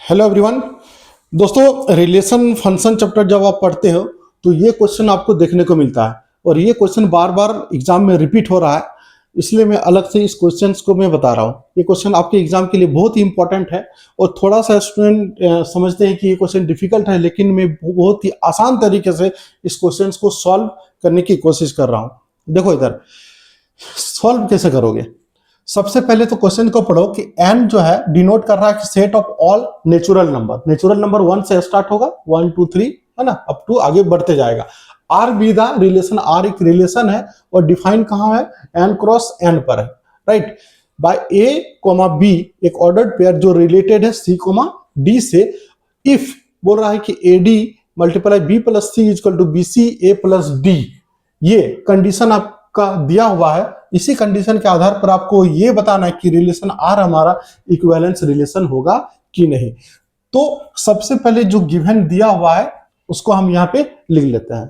Hello everyone. दोस्तों, relation function chapter जब आप पढ़ते हो तो ये क्वेश्चन आपको देखने को मिलता है और ये क्वेश्चन बार बार एग्जाम में रिपीट हो रहा है, इसलिए मैं अलग से इस क्वेश्चन को मैं बता रहा हूँ। ये क्वेश्चन आपके एग्जाम के लिए बहुत ही इंपॉर्टेंट है और थोड़ा सा स्टूडेंट समझते हैं कि ये क्वेश्चन डिफिकल्ट है, लेकिन मैं बहुत ही आसान तरीके से इस क्वेश्चन को सॉल्व करने की कोशिश कर रहा हूँ। देखो इधर सॉल्व कैसे करोगे। सबसे पहले तो क्वेश्चन को पढ़ो कि n जो है डिनोट कर रहा है कि set of all natural number 1 से स्टार्ट होगा, 1 2 3 है ना, अप टू आगे बढ़ते जाएगा। R be the relation, R एक रिलेशन है और डिफाइन कहां है, n क्रॉस n पर है, right. By a comma b एक ऑर्डर्ड पेयर जो रिलेटेड है c कोमा d से, इफ बोल रहा है कि ad multiply b plus c equal to bc a plus d। ये कंडीशन आपका दिया हुआ है। इसी कंडीशन के आधार पर आपको ये बताना है कि रिलेशन आर हमारा इक्विवेलेंस रिलेशन होगा कि नहीं। तो सबसे पहले जो गिवन दिया हुआ है उसको हम यहाँ पे लिख लेते हैं,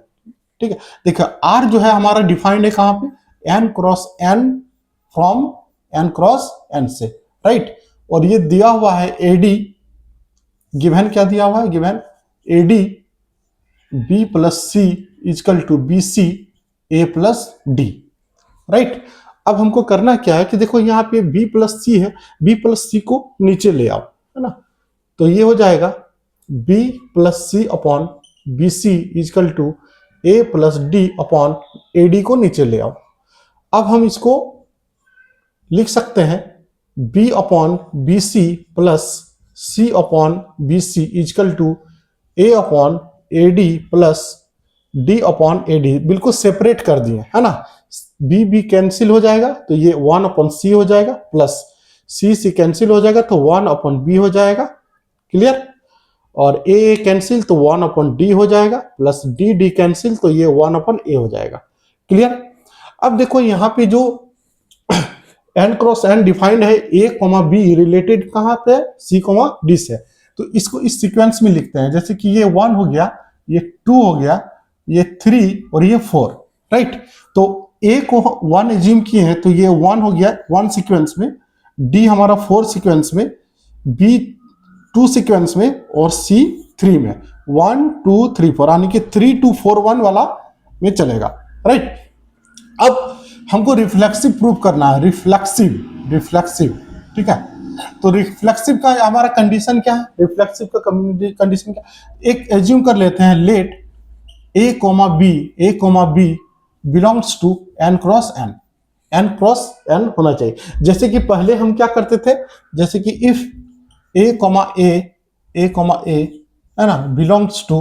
ठीक है। देखिए आर जो है हमारा डिफाइंड है कहां पे, N cross N from N cross N से, राइट। और ये दिया हुआ है एडी, गिवन क्या दिया हुआ है, given AD B plus C equal to B C A plus D, right. अब हमको करना क्या है कि देखो यहाँ पे b प्लस सी है, b प्लस सी को नीचे ले आओ, है ना। तो ये हो जाएगा b plus C upon B C equal to A plus D upon A D को नीचे ले आओ। अब हम इसको लिख सकते हैं b upon B C plus C upon B C equal to A upon A D plus D upon A D, बिल्कुल सेपरेट कर दिए, है ना। बी बी कैंसिल हो जाएगा तो ये 1 अपॉन सी हो जाएगा, प्लस सी सी कैंसिल हो जाएगा तो 1 अपॉन बी हो जाएगा, क्लियर। और ए कैंसिल तो 1 अपॉन डी हो जाएगा, प्लस डी डी कैंसिल तो ये 1 अपॉन ए हो जाएगा, क्लियर। अब देखो यहाँ पे जो एन क्रॉस एन डिफाइंड है, ए कोमा बी रिलेटेड कहाँ पे है, सी कोमा डी से। तो इसको इस सीक्वेंस में लिखते हैं, जैसे कि ये 1 हो गया, ये 2 हो गया, ये 3 और ये 4, राइट। तो ए को 1 एज्यूम किए हैं तो ये 1 हो गया 1 सीक्वेंस में, डी हमारा 4 सीक्वेंस में, बी 2 सीक्वेंस में और सी 3 में, 1 2 3 4 यानी कि 3 2 4 1 वाला में चलेगा, राइट। अब हमको रिफ्लेक्सिव प्रूव करना है, रिफ्लेक्सिव, ठीक है। तो रिफ्लेक्सिव का हमारा कंडीशन क्या है, रिफ्लेक्सिव का कंडीशन क्या, एक एज्यूम कर लेते हैं, let A comma B belongs to N cross N होना चाहिए। जैसे कि पहले हम क्या करते थे, जैसे कि इफ ए कोमा ए है ना बिलोंग्स टू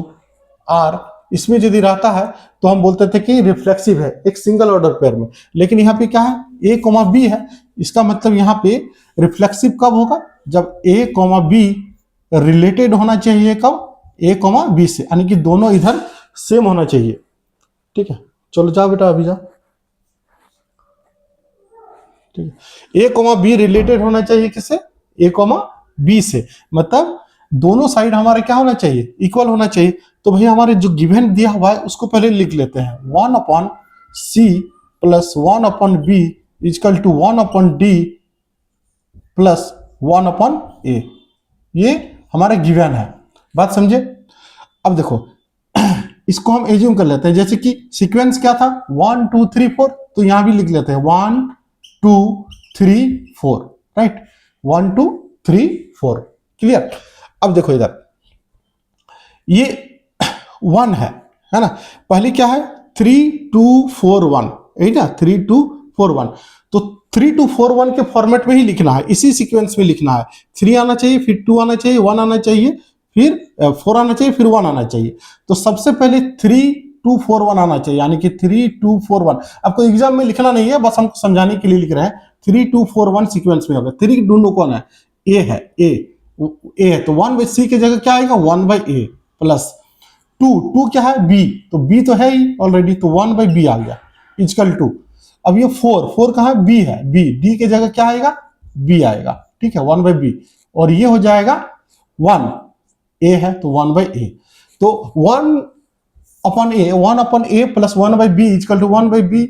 आर, इसमें यदि रहता है तो हम बोलते थे कि रिफ्लेक्सिव है एक सिंगल ऑर्डर पेयर में। लेकिन यहाँ पे क्या है, ए कोमा बी है, इसका मतलब यहाँ पे रिफ्लेक्सिव कब होगा, जब ए कोमा बी रिलेटेड होना चाहिए, कब, ए कोमा बी से, यानी कि दोनों इधर सेम होना चाहिए, ठीक है। चलो जाओ बेटा अभी जाओ, ठीक है। ए कोमा बी रिलेटेड होना चाहिए किससे, ए कोमा बी से, मतलब दोनों साइड हमारे क्या होना चाहिए, इक्वल होना चाहिए। तो भाई हमारे जो गिवन दिया हुआ है उसको पहले लिख लेते हैं, 1 upon C plus 1 upon B is equal to 1 upon D plus 1 upon A, ये हमारा गिवन है, बात समझे। अब देखो इसको हम एज्यूम कर लेते हैं, जैसे कि सीक्वेंस क्या था 1 2 3 4, तो यहां भी लिख लेते हैं 1 2 3 4, राइट, 1 2 3 4, क्लियर। अब देखो इधर ये 1 है ना, पहले क्या है 3 2 4 1, यही ना 3 2 4 1, तो 3 2 4 1 के फॉर्मेट में ही लिखना है, इसी सीक्वेंस में लिखना है। 3 आना चाहिए, फिर 2 आना चाहिए, 1 आना चाहिए, फिर 4 आना चाहिए, फिर 1 आना चाहिए। तो सबसे पहले 3 2 4 1 आना चाहिए, यानी कि 3 2 4 1। आपको एग्जाम में लिखना नहीं है, बस हमको समझाने के लिए लिख रहे हैं। 3 2 4 1 सीक्वेंस में होगा। 3 दोनों कौन है, ए है, ए है, तो 1 बाई सी की जगह क्या आएगा, 1 बाई ए प्लस 2 क्या है, बी, तो बी तो है ही ऑलरेडी, तो 1 बाई बी आ गया इजकल टू। अब ये 4 कहा है, बी है, बी, डी की जगह क्या आएगा, बी आएगा, ठीक है, 1 बाई बी, और ये हो जाएगा 1, ए है तो 1 बाई ए, तो 1 upon A plus 1 by B is equal to 1 by B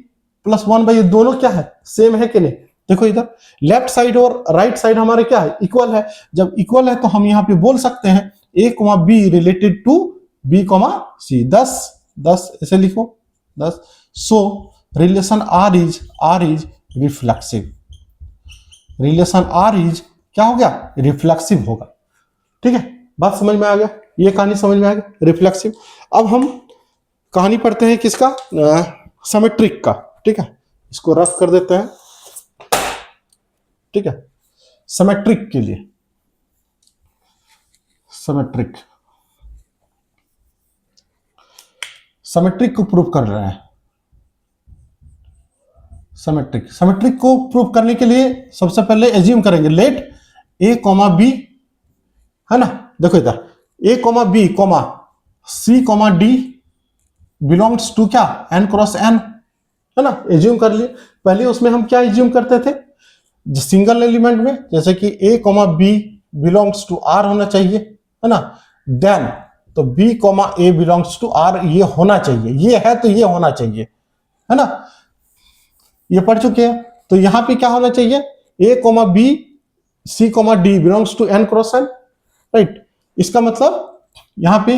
plus 1 by A, दोनों क्या है, सेम है कि नहीं। देखो इधर लेफ्ट साइड और राइट साइड हमारे क्या है, इक्वल है। जब इक्वल है तो हम यहाँ पे बोल सकते हैं A comma B related to B comma C. 10 10 ऐसे लिखो 10। So relation R is reflexive. Relation R is क्या हो गया, रिफ्लेक्सिव होगा। ठीक है, बात समझ में आ गया, ये कहानी समझ में आ गया, रिफ्लेक्सिव। अब हम कहानी पढ़ते हैं किसका, सिमेट्रिक का। ठीक है, इसको रफ कर देते हैं। ठीक है, सिमेट्रिक के लिए, सिमेट्रिक को प्रूव कर रहे हैं। सिमेट्रिक को प्रूव करने के लिए सबसे पहले एज्यूम करेंगे लेट ए कॉमा बी, है ना। देखो इधर A comma B comma C comma D belongs to क्या, एन क्रॉस एन, है ना। एज्यूम कर लिए। पहले उसमें हम क्या एज्यूम करते थे, सिंगल एलिमेंट में, जैसे कि A comma B belongs to R होना चाहिए, है ना। देन तो B comma A belongs to R, ये होना चाहिए, ये है तो ये होना चाहिए, है ना। ये पढ़ चुके हैं। तो यहां पे क्या होना चाहिए, A comma B C comma D belongs to N cross N, right. इसका मतलब यहां पे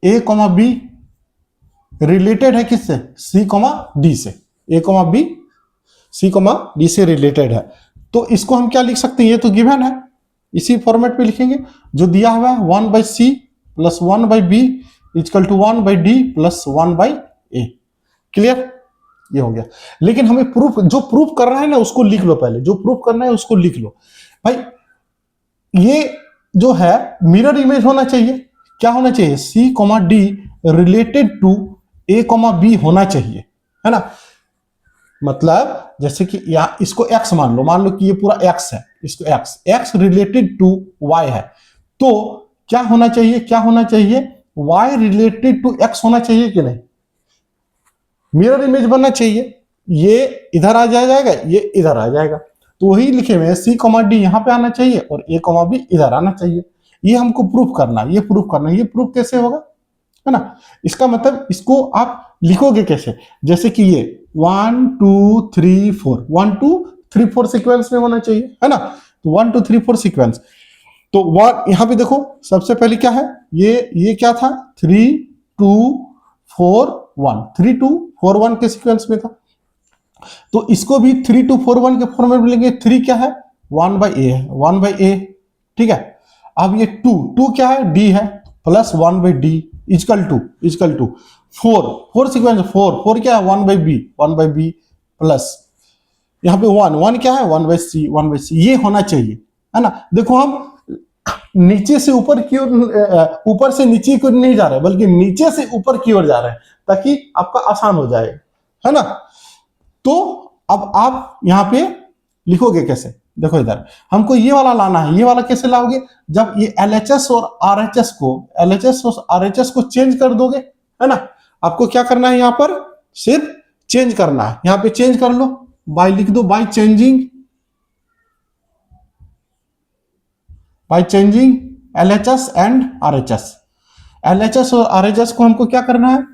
ए कॉमा बी रिलेटेड है किससे, सी कॉमा डी से। A comma B C comma D से रिलेटेड है। तो इसको हम क्या लिख सकते हैं, ये तो गिवन है, इसी फॉर्मेट पे लिखेंगे जो दिया हुआ है, 1/c plus 1/b equal to 1/d plus 1/a। Clear, ये हो गया। लेकिन हमें प्रूफ, जो प्रूफ कर रहा है ना उसको लिख लो, पहले जो प्रूफ करना है उसको लिख लो भाई। ये जो है मिरर इमेज होना चाहिए, क्या होना चाहिए, C comma D related to A comma B होना चाहिए, है ना। मतलब जैसे कि यहां इसको x मान लो कि ये पूरा x है, इसको x रिलेटेड टू y है, तो क्या होना चाहिए, y रिलेटेड टू x होना चाहिए कि नहीं, मिरर इमेज बनना चाहिए। ये इधर आ जाएगा, ये इधर आ जाएगा, तो वही लिखे हुए सी कॉमा डी यहां पे आना चाहिए और ए कॉमा बी इधर आना चाहिए। ये हमको प्रूफ करना है, ये प्रूफ कैसे होगा, है ना। इसका मतलब इसको आप लिखोगे कैसे, जैसे कि ये 1 2 3 4 1 2 3 4 सीक्वेंस में होना चाहिए, है ना। तो 1 2 3 4 सीक्वेंस। तो यहां पे देखो सबसे पहले क्या है, ये क्या था, 3 2 4 1, 3 2 4 1 के सीक्वेंस में था। तो इसको भी 3 2 4 1 के फॉर्मेट में लेंगे। 3 क्या है, 1/a है, 1/a, ठीक है। अब ये 2 क्या है, d है, plus 1/d equal to 4 sequence, 4 क्या है, 1/b प्लस यहां पे 1 क्या है, 1/c, ये होना चाहिए, है ना। देखो हम नीचे से ऊपर की ओर, ऊपर से नीचे की ओर नहीं जा रहे, बल्कि नीचे से ऊपर की ओर जा रहे हैं, ताकि आपका आसान हो जाए, है ना। तो अब आप यहां पे लिखोगे कैसे, देखो इधर हमको ये वाला लाना है। ये वाला कैसे लाओगे, जब ये LHS और RHS को चेंज कर दोगे, है ना। आपको क्या करना है, यहां पर सिर्फ चेंज करना है। यहां पे चेंज कर लो, बाय लिख दो, by changing LHS and RHS। LHS और RHS को हमको क्या करना है,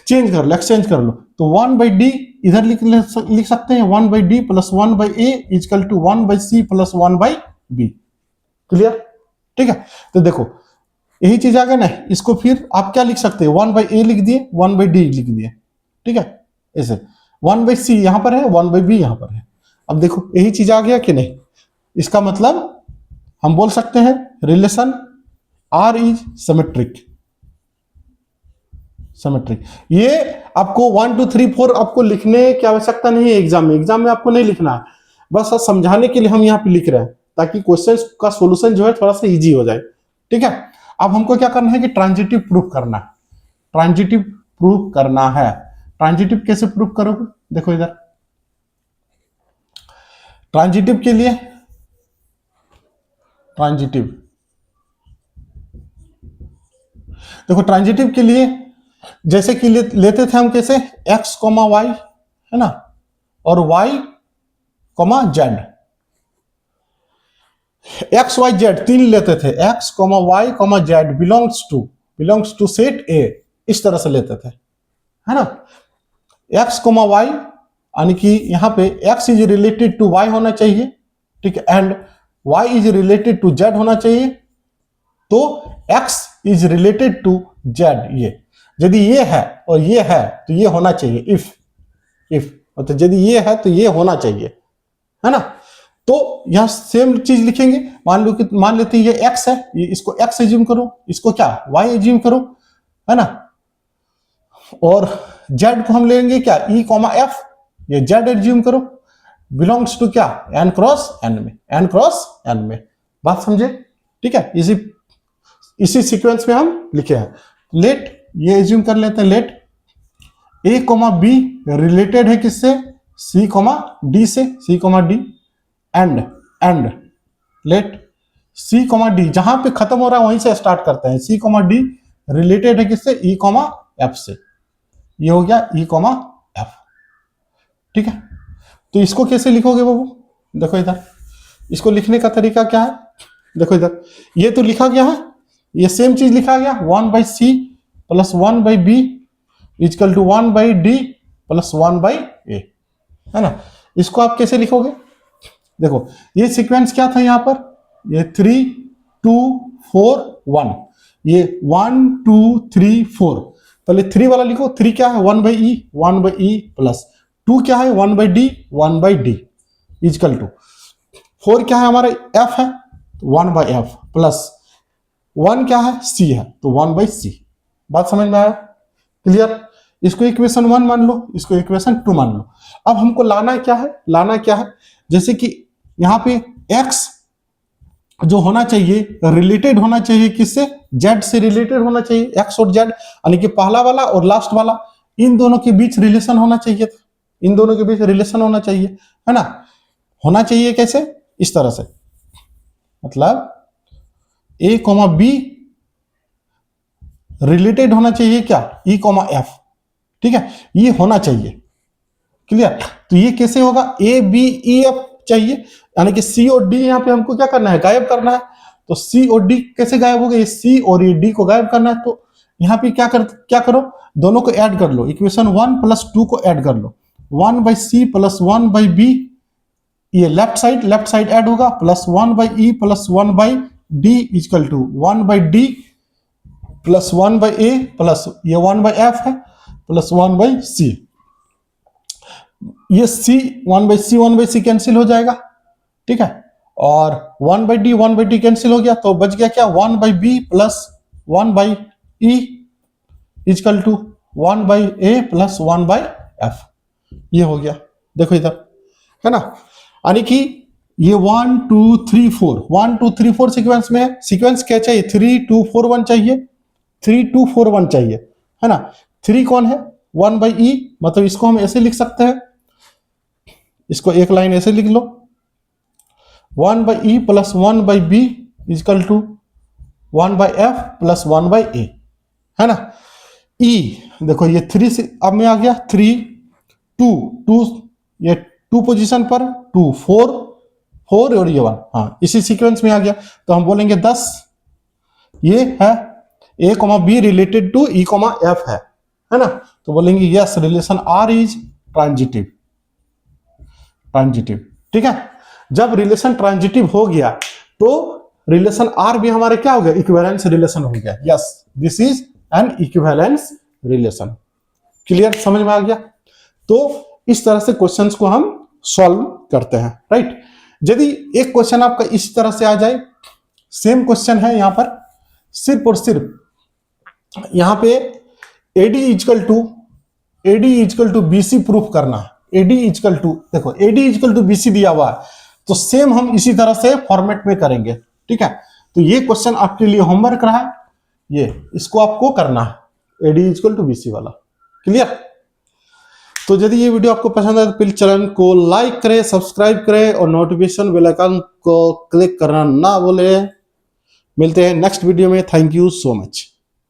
चेंज कर लो, एक्सचेंज कर लो। तो 1/d इधर लिख सकते हैं, 1/d plus 1/a equal to 1/c plus 1/b। Clear, ठीक है। तो देखो यही चीज आ गया ना, इसको फिर आप क्या लिख सकते हैं, 1/a लिख दिए, 1/d लिख दिए, ठीक है। ऐसे 1/c यहां पर है, 1/b यहां पर है। अब देखो यही चीज आ गया कि नहीं। इसका मतलब हम बोल सकते हैं रिलेशन R इज सिमेट्रिक। ये आपको 1 2 3 4 आपको लिखने की आवश्यकता नहीं है एग्जाम में आपको नहीं लिखना है, बस समझाने के लिए हम यहाँ पे लिख रहे हैं, ताकि क्वेश्चन का सॉल्यूशन जो है थोड़ा सा इजी हो जाए, ठीक है। अब हमको क्या करना है कि ट्रांजिटिव प्रूफ करना है। ट्रांजिटिव कैसे प्रूफ करोगे, देखो इधर ट्रांजिटिव के लिए, देखो ट्रांजिटिव के लिए जैसे कि लेते थे हम कैसे, x, y, है ना, और y, z, x y z 3 लेते थे, x, y, z belongs to set A, इस तरह से लेते थे, है ना। x, y यानी कि यहाँ पे x is related to y होना चाहिए, ठीक है, and y is related to z होना चाहिए। तो x is related to z, ये यदि ये है और ये है तो ये होना चाहिए, इफ मतलब यदि ये है तो ये होना चाहिए, है ना। तो यहां सेम चीज लिखेंगे, मान लेते हैं ये x है, ये इसको x एज्यूम करो, इसको क्या y एज्यूम करो, है ना। और z को हम लेंगे क्या e, f, ये z एज्यूम करो, बिलोंग्स टू क्या n क्रॉस n में, n क्रॉस n में। बात समझे, ठीक है। इसी सीक्वेंस में हम लिखे हैं। लेट ये एज्यूम कर लेते हैं, लेट a, b रिलेटेड है किससे, c, d से, c, d, and let c, d जहां पे खत्म हो रहा है वहीं से स्टार्ट करते हैं, c, d रिलेटेड है किससे, e, f से। ये हो गया e, f, ठीक है। तो इसको कैसे लिखोगे बाबू, देखो इधर, इसको लिखने का तरीका क्या है, देखो इधर, ये तो लिखा गया है, ये सेम चीज लिखा गया 1/c plus 1/b equal to 1/d plus 1/a, है ना। इसको आप कैसे लिखोगे, देखो ये सीक्वेंस क्या था यहां पर, ये 3 2 4 1, ये 1 2 3 4, पहले 3 वाला लिखो, 3 क्या है 1/e प्लस 2 क्या है 1/d इक्वल टू 4 क्या है हमारा f है 1/f प्लस 1 क्या है c है तो 1/c। बात समझ में आया, क्लियर। इसको इक्वेशन 1 मान लो, इसको इक्वेशन 2 मान लो। अब हमको लाना क्या है, जैसे कि यहाँ पे x जो होना चाहिए रिलेटेड होना चाहिए किससे, z से रिलेटेड होना चाहिए, x और z, यानी कि पहला वाला और लास्ट वाला, इन दोनों के बीच रिलेशन होना चाहिए था, इन दोनों के बीच रिलेशन होना चाहिए, है ना। होना चाहिए कैसे, इस तरह से, मतलब a, b रिलेटेड होना चाहिए क्या e, f, ठीक है, ये होना चाहिए, क्लियर। तो ये कैसे होगा, a, b, e, f चाहिए, यानी कि c और d यहां पे हमको क्या करना है, गायब करना है। तो c और d कैसे गायब हो गए, c और ये d को गायब करना है। तो यहां पे क्या करो, दोनों को ऐड कर लो, इक्वेशन 1 प्लस 2 को ऐड कर लो, 1/c प्लस 1/b, ये लेफ्ट साइड ऐड होगा, plus 1/e plus 1/d equal to 1/d plus 1/a plus ये 1/f है प्लस 1/c, ये c 1/c कैंसिल हो जाएगा, ठीक है। और 1/d कैंसिल हो गया, तो बच गया क्या 1/b plus 1/e equal to 1/a plus 1/f, ये हो गया। देखो इधर, है ना, यानी कि ये 1 2 3 4 सीक्वेंस में है। सीक्वेंस क्या चाहिए, 3 2 4 1 चाहिए, 3 2 4 1 चाहिए, है ना। 3 कौन है 1/e, मतलब इसको हम ऐसे लिख सकते हैं, इसको एक लाइन ऐसे लिख लो, 1/e plus 1/b equal to 1/f plus 1/a, है ना। e देखो ये 3 से अब में आ गया, 3 2 ये 2 पोजीशन पर 2 4 और ये 1, हाँ इसी सीक्वेंस में आ गया। तो हम बोलेंगे 10, ये है a, b related to e, f है ना। तो बोलेंगे yes relation r is transitive, ठीक है। जब रिलेशन ट्रांजिटिव हो गया तो रिलेशन r भी हमारे क्या हो गया, इक्विवेलेंस रिलेशन हो गया। Yes this is an equivalence relation, clear, समझ में आ गया। तो इस तरह से क्वेश्चंस को हम सॉल्व करते हैं, राइट। यदि एक क्वेश्चन आपका इस तरह से आ जाए, सेम क्वेश्चन है यहां पर, सिर्फ और सिर्फ यहां पे AD equal to BC proof करना है। AD इक्वल टू, देखो AD इक्वल टू BC दिया हुआ है, तो सेम हम इसी तरह से फॉर्मेट में करेंगे, ठीक है। तो ये क्वेश्चन आपके लिए होमवर्क रहा है, ये इसको आपको करना है, AD इक्वल टू BC वाला, क्लियर। तो यदि ये वीडियो आपको पसंद है तो प्लीज चैनल को लाइक करें, सब्सक्राइब करें और नोटिफिकेशन बेल आइकन को क्लिक करना ना भूलें। मिलते हैं नेक्स्ट वीडियो में, थैंक यू सो मच।